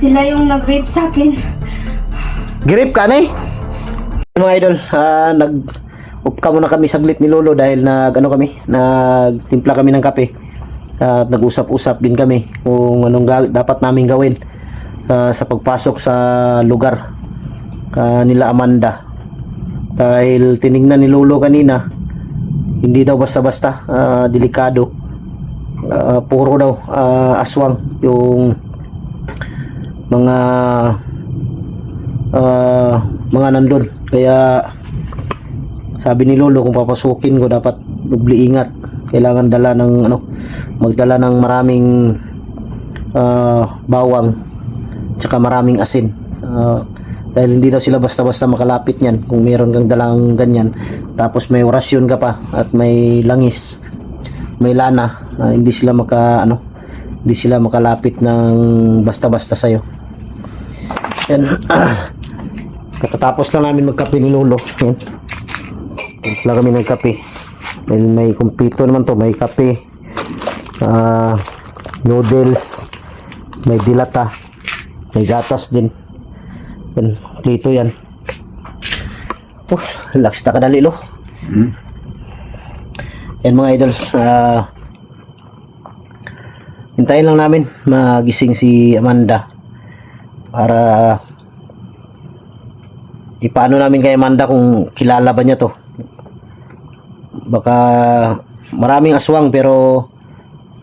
Sila yung nag-rape sa akin. Grip ka na mga idol, nag-upka muna kami saglit ni Lolo dahil nagtimpla kami ng kape at nag-usap-usap din kami kung anong dapat namin gawin sa pagpasok sa lugar nila Amanda, dahil tinignan ni Lolo kanina, hindi daw basta-basta, delikado, puro daw aswang yung mga nandun. Kaya sabi ni Lolo, kung papasukin ko dapat dubli ingat, kailangan magdala ng maraming bawang tsaka maraming asin, dahil hindi daw sila basta-basta makalapit niyan kung meron kang dalang ganyan, tapos may orasyon ka pa at may langis, may lana, hindi sila makalapit ng basta-basta sa'yo. Yan. Katatapos lang namin magkape ni Lolo. Yan. Wala kami ng kape. Dahil may kumpito naman to. May kape, noodles, may dilata, may gatas din. Yan. Plito yan. Relax na kadali, Lo. Yan mga idol. Hintayin lang namin magising si Amanda para ipaano namin kay Amanda kung kilala ba niya to. Baka maraming aswang pero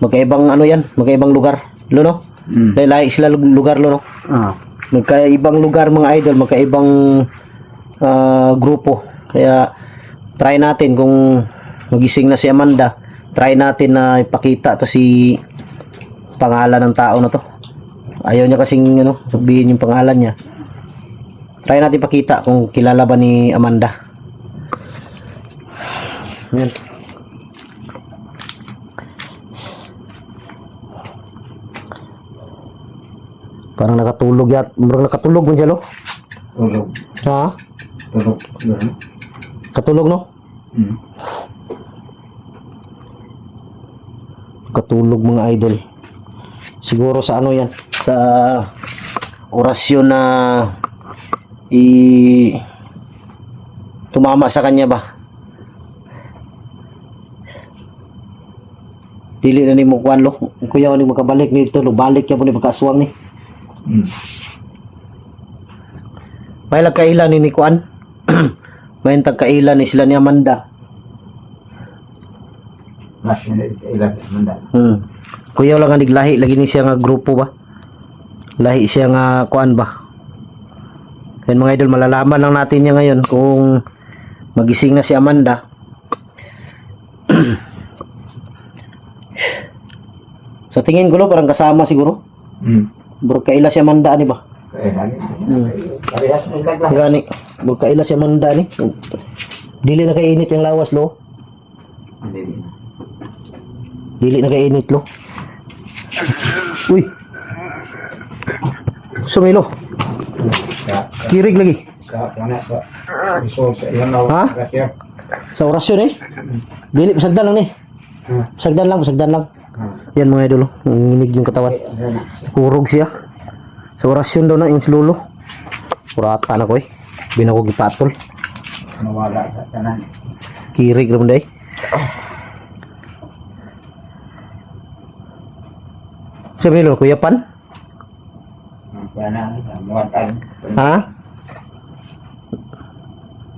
magkaibang magkaibang lugar, Lo, no? Lahi sila lugar, Lo, no? Magkaibang lugar mga idol, magkaibang grupo. Kaya try natin kung magising na si Amanda, try natin na ipakita to si pangalan ng tao na to. Ayaw niya kasing sabihin yung pangalan niya. Try natin pakita kung kilala ba ni Amanda. Yan. Parang nakatulog yat. Parang nakatulog mo siya, Lo? Tulog. Ha? Tulog. Katulog, no? Katulog mga idol. Siguro sa yan, sa orasyon na tumama sa kanya ba. Dili na ni mo kuan, Lo. Kuya ni makabalik nito, Lo. Balik ya po ni pagkaswang ni. May lagkailan ni kuan. May tagkailan ni sila ni Amanda. Mas ilan Amanda. Kuya lang nga niglahi lagi ni siya nga grupo ba. Lahi siya nga kuan ba. Yan mga idol, malalaman lang natin niya ngayon kung magising na si Amanda. Sa tingin ko, Lo, parang kasama siguro. Bro, kaila si Amanda ni ba? Gani, kaila si Amanda ni. Dili na kainit yung lawas, Lo. Dili na kainit, Lo. Uy. Sumilo. Kirig lagi. Ha? Sa orasyon Dili, pasagdan lang ni. Pasagdan lang. Yan mga idol, nanginig yung katawan. Kurog siya. Sa orasyon daw na yung Lolo. Kurata na ko Binako gipatol. Nawala sa tanan. Kirig naman day. Sabi Lolo, Kuya Pan? Ha?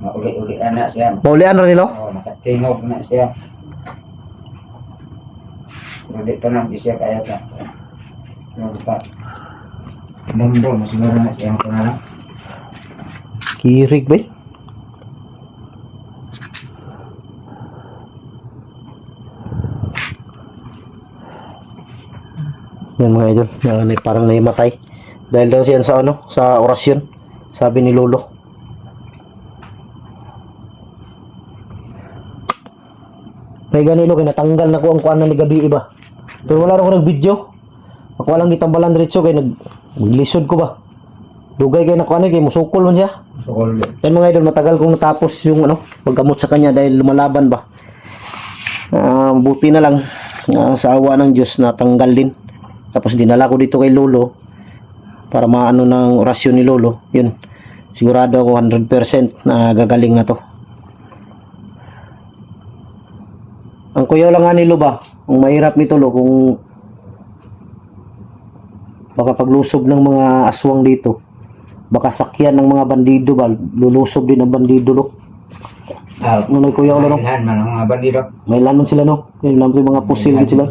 Mauli-uli anak siya. Paulian rin, Lo? Nakatingog na siya. Hindi pa lang siya kaya ka. Mundo, siguro na siya ang pangalan. Kirig ba? Yan mga idol, parang naimatay. Dahil daw siya sa orasyon. Sabi ni Lolo. May ganilo, kinatanggal na ko ang kuan na ni gabi iba. Pero wala rin ko nag-video. Ako walang gitambalan diretso kay naglisod ko ba. Dugay kay na kuan kay musukol man siya. Sukol. Yan mga idol, matagal kong natapos yung paggamot sa kanya dahil lumalaban ba. Buti na lang sa awa ng Diyos natanggal din. Tapos dinala ko dito kay Lolo para maano ng orasyon ni lolo. Yun, sigurado ako 100% na gagaling na to. Ang kuya lang nga nilo ba, ang mahirap nito lo, kung baka paglusob ng mga aswang dito, baka sakyan ng mga bandido ba, lulusob din ang bandido lo. Ano na kuya ulo no? Lahat man ang mga bandido. May lanon sila no, yung mga pusil din sila.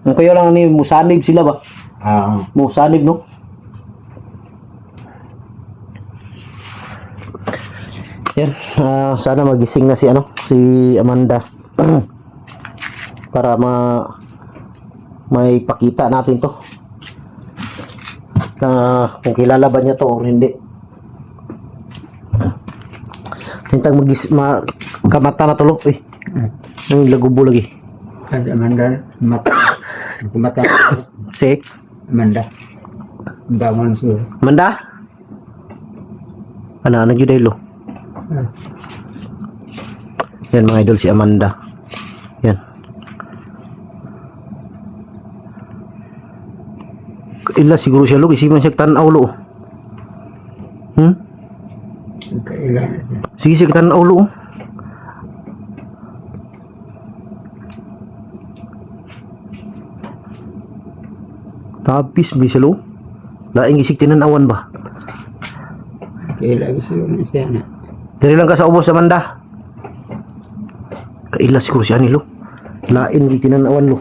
Ang kuya lang ni musanib sila ba, musanib no. Yan, sana magising na si Amanda para may pakita natin to na kung kilala ba niya to o hindi. Hintang kamata na tulo yung lagubo lagi. Kasi Amanda, kumata. Sik Amanda. Bangon siya. Amanda ano jud lo. Yan mga idol, si Amanda. Yan. Ila siguro siya lo, isiman siya tanaw lo. Kailan siya. Sige siya tanaw lo. Tapis bisa lo. Laing isik tinanawan ba? Kailan siya na. Dari lang ka sa ubos, Amanda. Kaila siguro siya ni lo. Lain di tinanawan lo.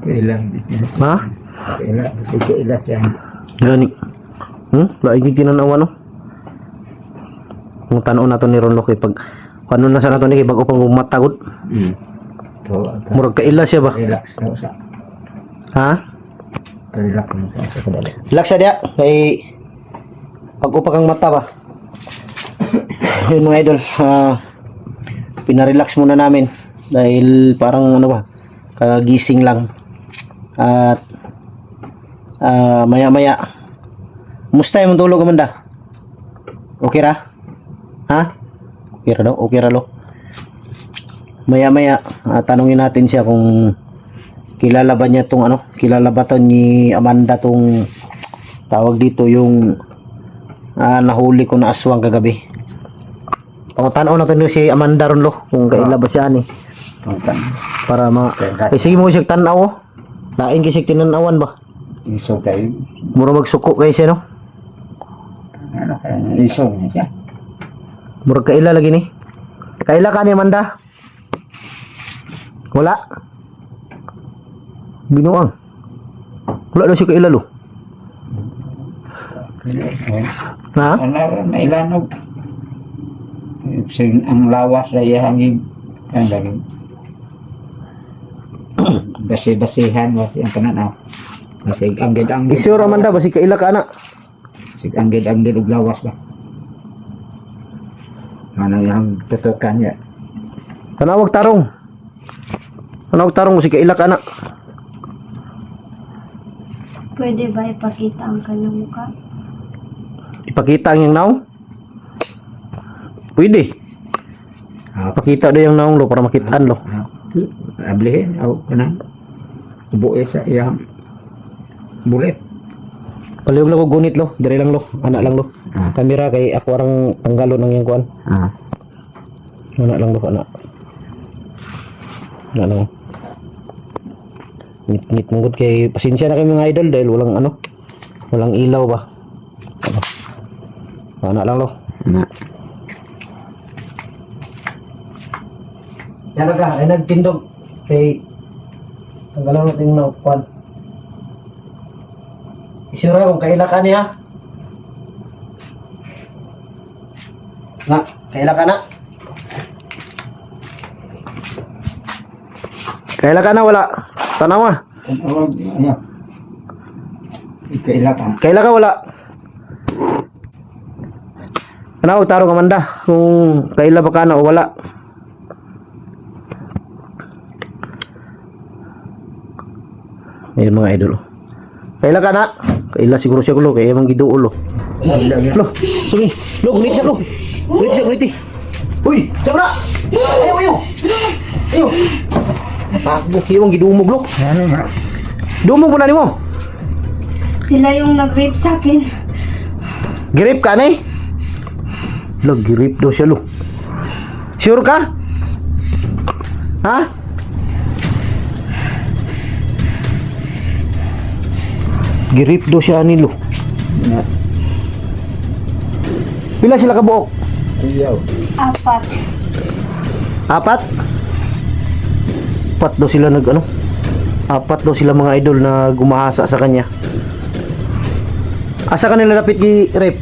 Kailan. Ha? Kailan siya. Gani. Lain di tinanawan no. Ang tanaw nato ni Ron lo kay pag ano na sa nato ni kay bago pang matagod. Murag kaila siya ba? Kailan. Ha? Kailan. Relax dia kay pag upa kang mata ba. Yun mga idol, pinarelax muna namin dahil parang ano ba, kagising lang at maya maya musta yung tulog, Amanda? Okay ra? Ha? Okay ra daw? Okay ra lo? Maya maya tanungin natin siya kung kilala ba niya tong kilala ba to ni Amanda tong tawag dito yung nahuli ko na aswang kagabi. Tanaw na to si Amanda ron lo kung kaila ba siya ni para sige mo siya tanaw. Lain kasi tinanawan ba Iso tayo. mura magsuko kay siya no. Ano kaya iso niya. Mura kaila lagi ni. Kaila ka ni Amanda? Wala. Binuang. Wala daw siya kaila lo. Ha? May ilanog. Ang lawas na ihangin ang lagi basi-basihan wasi ang kananaw kasi anggid-anggid Isura Amanda ba si kaila ka na? si anggid-anggid og lawas ba ano yung tutukan niya Tanawag tarong mo si kaila ka na. Pwede ba ipakita ang kanyang mukha? Ipakita ang yung naong? Pwede. Pakita daw yung naong lo para makitaan lo. ablihin o kanang buo sa iyang bulit Palihog lang ko gunit lo, dire lang lo, anak lang lo. Kamera kay ako arang tanggalo ng yung kuan. Anak lang lo, anak. Anak lang. Ngit mong kay pasensya na kayo mga idol dahil walang ilaw ba. Anak lang lo. Talaga ay nagtindog kay tanggalo natin ng kuan. Isura kung kaila ka niya. Na, kaila ka na. Kaila ka na wala. Tanaw ah. Kaila ka wala. Tanaw tarong Amanda kung kaila ba ka na o wala. Ayun mga idol. Kaila ka na. Kaila siguro siya kulo kaya mang giduol lo. Lo, sumi. Lo, gunit siya lo. Gunit siya, gunit. Uy, sabra. Ayo. Takbo kaya mang gidumog lo. Dumog mo na nimo. Sila yung nag-rape sa akin. Girip ka ni? Lo, girip daw siya lo. Sure ka? Ha? Girip daw siya ani lo. Na, Pila sila kabuok? iyaw. 4. Apat? Apat daw sila apat daw sila mga idol na gumahasa sa kanya. Asa kanila dapat gi-rape?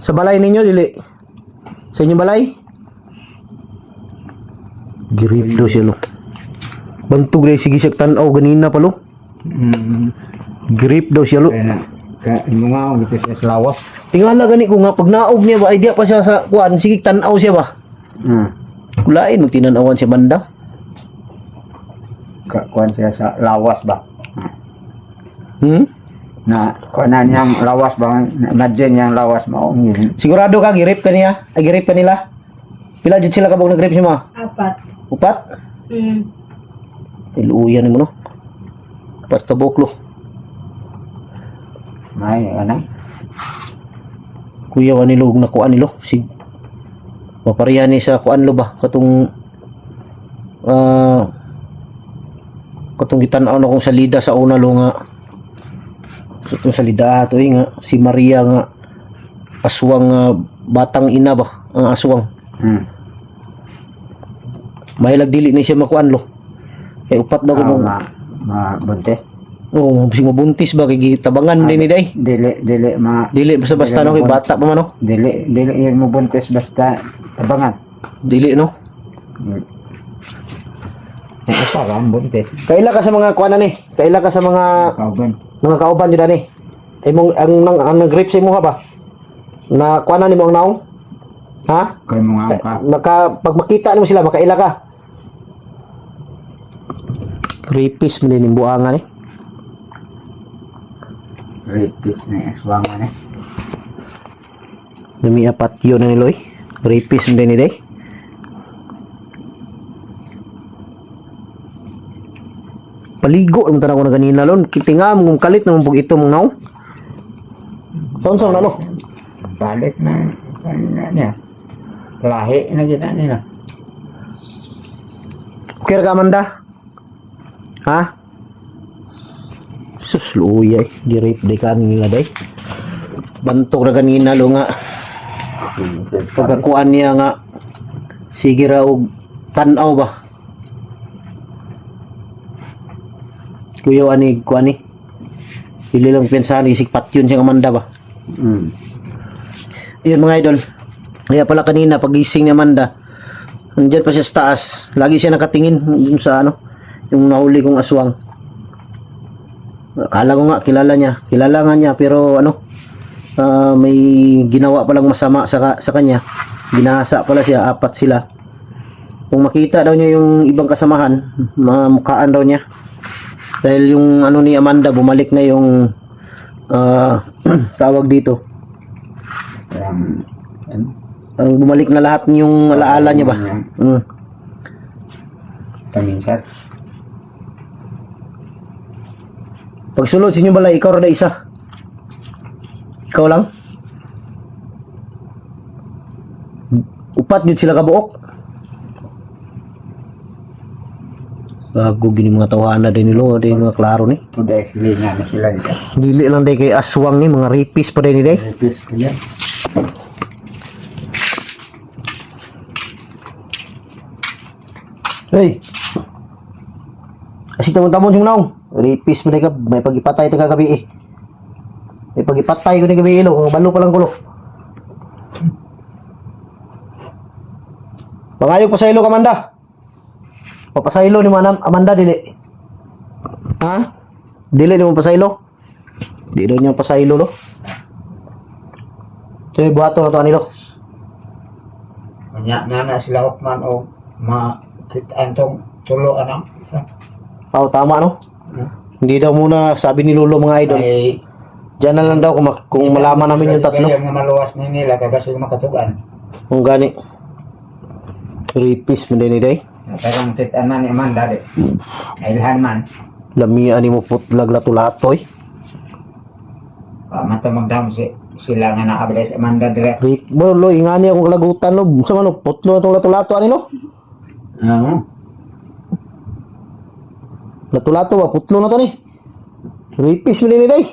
Sa balay ninyo, dili? Sa inyong balay? Gi-rape daw siya, lo. Bantog dahil sige siya tanaw ganina pa, lo. Gi-rape daw siya, lo. Kaya na, mga ang gitu sa lawas. Tingala gani ko nga, pag naog niya ba, idea pa siya sa kuan, sige tanaw siya ba? Kulain, magtinanawan siya banda. Kuan siya sa lawas ba? Na kuanan yang lawas ba? Imagine yang lawas maong yun. Sigurado ka, girip ka niya? Ay, girip ka nila? Pila dyan sila kabog nag-rape siya mga? 4. Upat? Iluuyan mo, no? Upat kabok, lo. May anay. Kuya wanilo na kuan nilo. Sig maparihan ni sa kuan lo ba? Katong katong gitan-aw na kong salida sa una lo nga. Katong salida ato nga si Maria nga aswang batang ina ba? Ang aswang. Mahilag dili ni siya makuan lo. Kay upat daw ko Buntes. oh, bising mabuntis ba kay tabangan din ni day. Dili Basta no kay bata pa man no. Dili yung mo buntes basta tabangan. Dili no. Asa ka ang buntes. Kaila ka sa mga kuan ni? Kaila ka sa Kauban. mga kauban jud ani. Ay mong ang nag-grip sa imo ha ba? Na kuan ni mo ang naong? Ha? Kay mga ka. Pag makita nimo sila makaila ka. Rapist man din buangan ni. Rapist na aswangan eh. Dami apat yun na ni Loy. Rapist man din ni day. Paligo ang tanong ko na ganina lon. Kitingam kung kalit naman pag ito mong naong. Saan na lo? Balik na niya. Lahi na kita nila. Kira ka Amanda? Ha? Sus, luya eh. Di-rape day ka nila day. Bantok na ganina lo nga. Pagkakuan niya nga. Sige raw tanaw ba? Kuya ani kuan ni. Dili lang pensahan isig patyon siyang Amanda ba? Yun mga idol. Kaya pala kanina pagising ni Amanda, nandiyan pa siya sa taas. Lagi siya nakatingin dun sa yung nahuli kong aswang. Akala ko nga kilala niya. Kilala nga niya pero may ginawa palang masama sa kanya. Ginasa pala siya, apat sila. Kung makita daw niya yung ibang kasamahan, mamukhaan daw niya. Dahil yung ni Amanda, bumalik na yung tawag dito. Ang bumalik na lahat yung alaala niya ba? Paminsat. Pagsulod sa inyo balay, ikaw rada isa. Ikaw lang? Upat yun sila kabuok. Bago gini mga tawanan din nilo, din mga klaro ni. Udah sila na sila dito. Dili lang day kay aswang ni, mga rapist pa din ni day. Rapist kaya. Hey. Kasi tamon-tamon yung naong. Rapist mo day ka, may pagipatay ta kagabi eh. May pagipatay ko ni gabi ilo, ang balo pa lang kulo. Pangayog pa sa ilo, Amanda. Papasaylo ni Amanda dili. Ha? Dili ni mo pasaylo. Di daw niya pasaylo lo. Say buhato na to anilo. Na sila Hokman o antong tulo anang. Oh, tama no. Hindi daw muna sabi ni Lolo mga idol. Ay Diyan na lang daw kung malaman namin yung tatlo. Yung maluwas ni nila kasi makatugan. Kung gani. Rapist mo din ni day. Parang titan man ni Amanda de. Ilhan man. Lamian ni mo putlag lato-lato eh. Mata magdam sila nga naabres Amanda dire. Rick, lo, ingani akong kalagutan lo. Sa man lo, putlo itong lato-lato ani lo. Oo. Lato-lato ba, putlo na to ni. Ripis mo din day.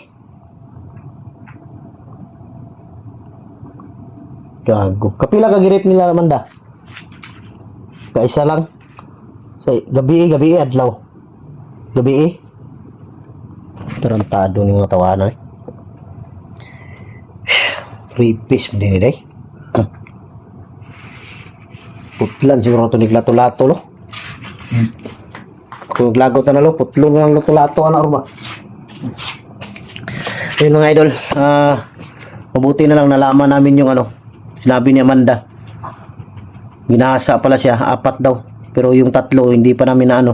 Gago. Kapila ka girip nila Amanda? Kaisa lang. Gabi adlaw. Gabi tarantado ni mga tawanan eh. Ripis mo din day. Putlan siguro ito niglato-lato lo. Kung naglagot na lo, putlo na lang lato-lato na arma. Ayun mga idol, mabuti na lang nalaman namin yung ano, sinabi ni Amanda. Ginahasa pala siya, 4 daw. Pero yung 3 hindi pa namin na ano.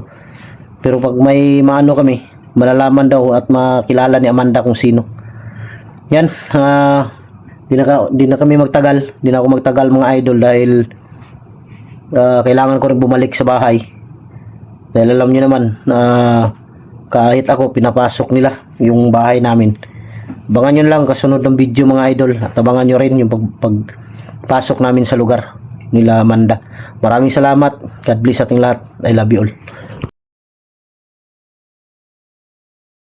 Pero pag may maano kami, malalaman daw at makilala ni Amanda kung sino. Yan, di na kami magtagal. Di na ako magtagal mga idol dahil kailangan ko rin bumalik sa bahay. Dahil alam niyo naman na kahit ako pinapasok nila yung bahay namin. Abangan nyo lang kasunod ng video mga idol at abangan nyo rin yung pagpasok namin sa lugar nila Amanda. Maraming salamat. God bless ating lahat. I love you all.